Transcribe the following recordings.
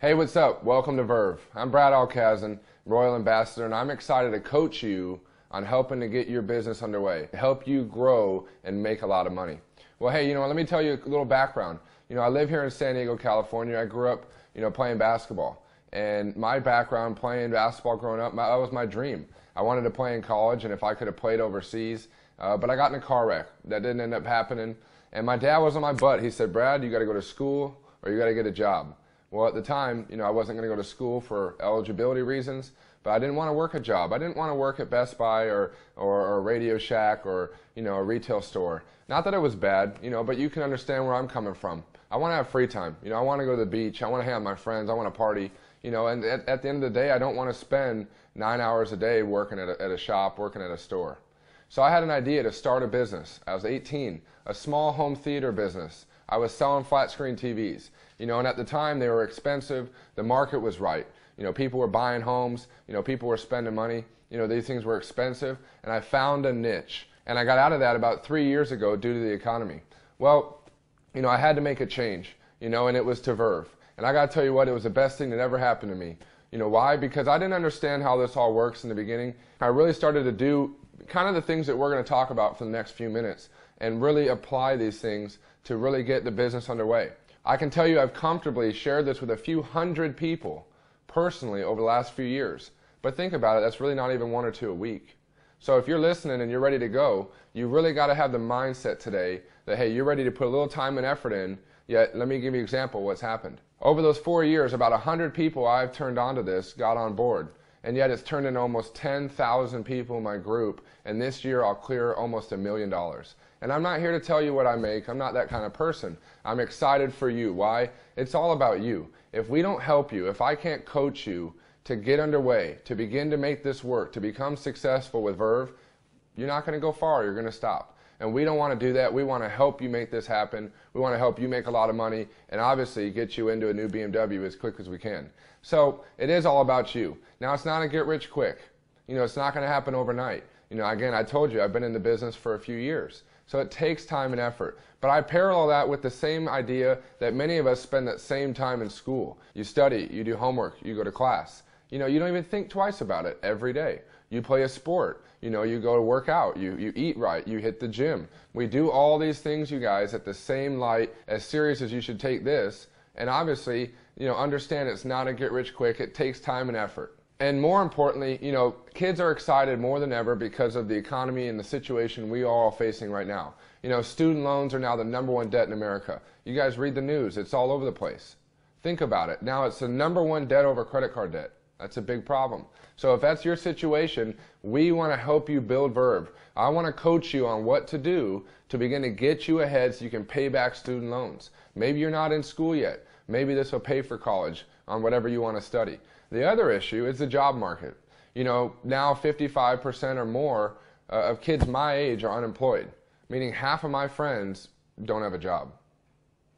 Hey, what's up? Welcome to Verve. I'm Brad Alcazan, Royal Ambassador, and I'm excited to coach you on helping to get your business underway, help you grow and make a lot of money. Well, hey, let me tell you a little background. I live here in San Diego, California. I grew up, playing basketball. And my background playing basketball growing up, that was my dream. I wanted to play in college, and if I could have played overseas, but I got in a car wreck. That didn't end up happening. And my dad was on my butt. He said, Brad, you got to go to school or you got to get a job. Well, at the time, I wasn't going to go to school for eligibility reasons, but I didn't want to work a job. I didn't want to work at Best Buy or Radio Shack or, a retail store. Not that it was bad, but you can understand where I'm coming from. I want to have free time. I want to go to the beach. I want to hang out with my friends. I want to party. And at the end of the day, I don't want to spend 9 hours a day working at a shop, working at a store. So I had an idea to start a business. I was 18, a small home theater business. I was selling flat screen TVs. And at the time they were expensive. The market was right. People were buying homes. People were spending money. These things were expensive. And I found a niche. And I got out of that about 3 years ago due to the economy. Well, I had to make a change, and it was to Verve. And I got to tell you what, it was the best thing that ever happened to me. Why? Because I didn't understand how this all works in the beginning. I really started to do kind of the things that we're going to talk about for the next few minutes and really apply these things to really get the business underway. I can tell you I've comfortably shared this with a few hundred people personally over the last few years. But think about it, that's really not even 1 or 2 a week. So if you're listening and you're ready to go, you really got to have the mindset today that, hey, you're ready to put a little time and effort in, yet let me give you an example of what's happened. Over those 4 years, about 100 people I've turned on to this got on board. And yet it's turned into almost 10,000 people in my group, and this year I'll clear almost $1 million. And I'm not here to tell you what I make. I'm not that kind of person. I'm excited for you. Why? It's all about you. If we don't help you, if I can't coach you to get underway, to begin to make this work, to become successful with Verve, you're not going to go far. You're going to stop. And we don't want to do that. We want to help you make this happen. We want to help you make a lot of money and obviously get you into a new BMW as quick as we can. So it is all about you. Now, it's not a get rich quick. It's not going to happen overnight. Again, I told you I've been in the business for a few years. So it takes time and effort. But I parallel that with the same idea that many of us spend that same time in school. You study, you do homework, you go to class. You don't even think twice about it every day. You play a sport. You go to work out. You eat right. You hit the gym. We do all these things, you guys, at the same light, as serious as you should take this. And obviously, understand it's not a get rich quick. It takes time and effort. And more importantly, kids are excited more than ever because of the economy and the situation we are all facing right now. Student loans are now the #1 debt in America. You guys read the news. It's all over the place. Think about it. Now it's the #1 debt over credit card debt. That's a big problem. So if that's your situation, we want to help you build Verve. I want to coach you on what to do to begin to get you ahead so you can pay back student loans. Maybe you're not in school yet. Maybe this will pay for college on whatever you want to study. The other issue is the job market. Now 55% or more of kids my age are unemployed, meaning half of my friends don't have a job.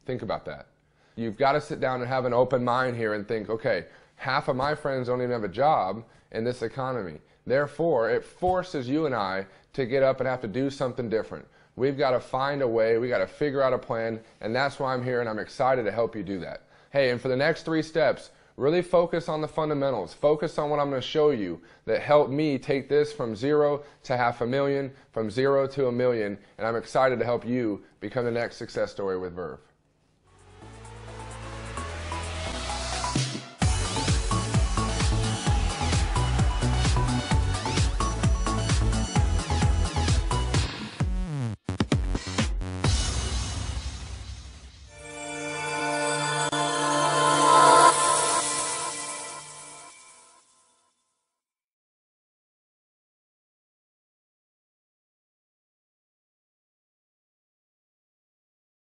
Think about that. You've got to sit down and have an open mind here and think, okay, half of my friends don't even have a job in this economy. Therefore, it forces you and I to get up and have to do something different. We've got to find a way. We've got to figure out a plan, and that's why I'm here, and I'm excited to help you do that. Hey, and for the next 3 steps, really focus on the fundamentals. Focus on what I'm going to show you that helped me take this from 0 to $500,000, from 0 to $1 million, and I'm excited to help you become the next success story with Verve.